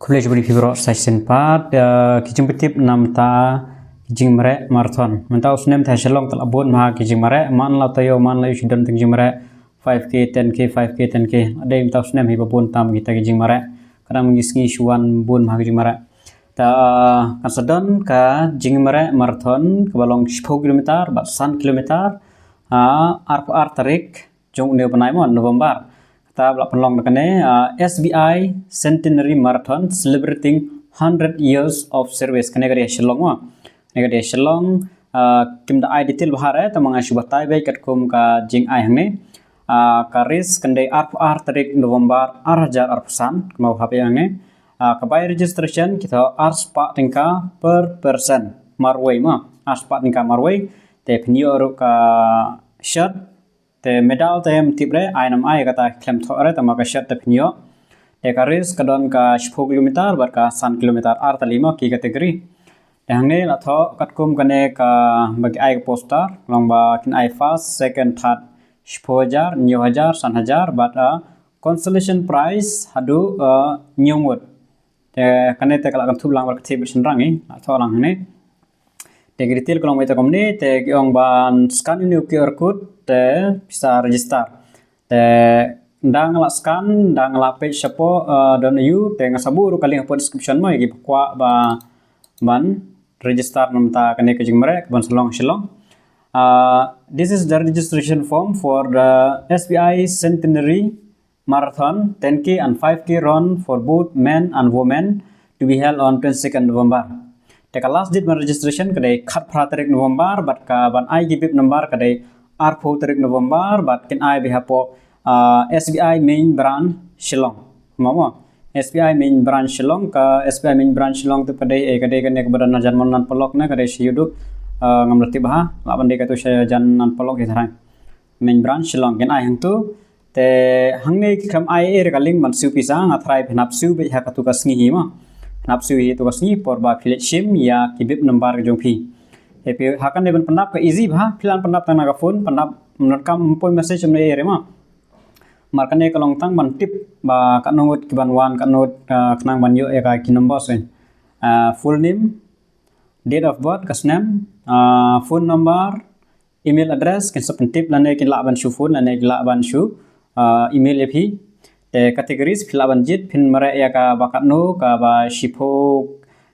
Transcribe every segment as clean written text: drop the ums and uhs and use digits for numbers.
College beri fibro section part kijing petip nam ta kijing mere marathon menta usnem ta shalong tal abun ma kijing mere man la tayo man la yushidon kijing mere 5k 10k 5k 10k ade menta usnem hi babun tam kita kijing mere kadang ngisngi shuan bun ma kijing mere ta kasadon ka jing mere marathon ke balong 10 km bat 100 km ar tarik jong ne panai mon November ta belak penlong dekane SBI Centenary Marathon celebrating 100 years of service kene gade Shillong wa ne gade Shillong kim da ai detail bahare ta manga subatai bai kat kum ka jing ai hangne ka race kende ar tarik November ar pesan mau HP hangne ka bai registration kita ar spa tingka per person marway ma ar spa tingka marway te pnio ka shirt te medal te tibre ainam ai kata klem thore ta maka shirt te pnio te karis kadon ka 10 km bar ka 100 km ar talima ki kategori te hangne la tho katkum kane ka bagi ai poster lomba kin ai first second third 10,000 9,000 1,000 bat consolation prize hadu nyungwut te kane te kala kan thublang bar kthi bisnrangi la tho lang hne te detail kalau kita komni te yang ban scan ini QR code te bisa register te ndang la scan ndang la page sapo don you te ngasaburu kali ngapo description mo igi kwa ba ban register namta kane ke jingmare ban selong this is the registration form for the SBI Centenary Marathon 10k and 5k run for both men and women to be held on 22nd November. Teka last date registration kadai khat phra tarik November bat ka ban ai gibip number kadai ar pho tarik November bat kin ai bihapo SBI main branch Shillong mama SBI main branch Shillong ka SBI main branch Shillong tu kadai kadai kane kebadan janman nan pelok na kadai siyudu ngamrati bah la bandai ka tu jan nan pelok hitran main branch Shillong kin ai hang tu te hangne kam ai kaling man siu pisang athrai phenap siu be ha ka tu ka sngi hi ma napsu hi tu kasni porba filet shim ya kibib number ke jongpi epi hakan deben pendap ke easy bha filan pendap tang naga phone pendap menrekam point message me ere ma markane kalong tang ban tip ba kanot ki ban wan kanot knang ban yo e ka ki number sen full name date of birth kasnam phone number email address ken sap tip lane ki la ban shu phone lane ki la ban shu email epi te kategoris filaban jit pin mare ya ka bakat no ka ba shipo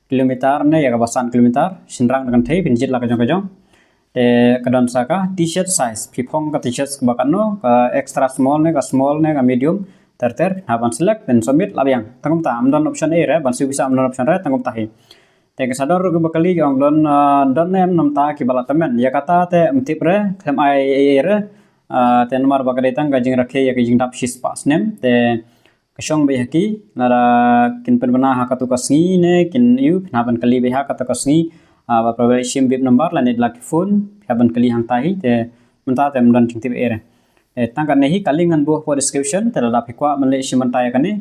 kilometer ne ya ka basan kilometer sinrang dengan thei pin jit la ka jong te kadon saka t-shirt size pipong ka t-shirt bakat no ka extra small ne ka medium ter haban select dan submit labiang tangum ta amdon option a re ban su bisa amdon option re tangum ta hi te ka sador ke bakali ang don nem nam ta ki balatamen ya kata te mtip re khem ai re te nomor bakal datang gajing rakhe ya gajing dap shis pas nem te kasong be haki nara kin penbana hakatu kasngi ne kin yu pinaban kali be hakatu kasngi ba probably sim bib number la net laki phone pinaban kali hang tahi te menta te mdan chingti be ere te tangkan nehi kalingan buh po description te la pikwa male simantaya kane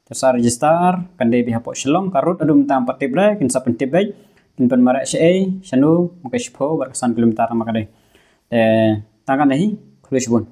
te sa register kande be hapo Shillong karut adum tam patib re kin sa pentib be kin pen mara shanu mukashpo berkesan kilometer makade te tangkan nehi Flesh bone.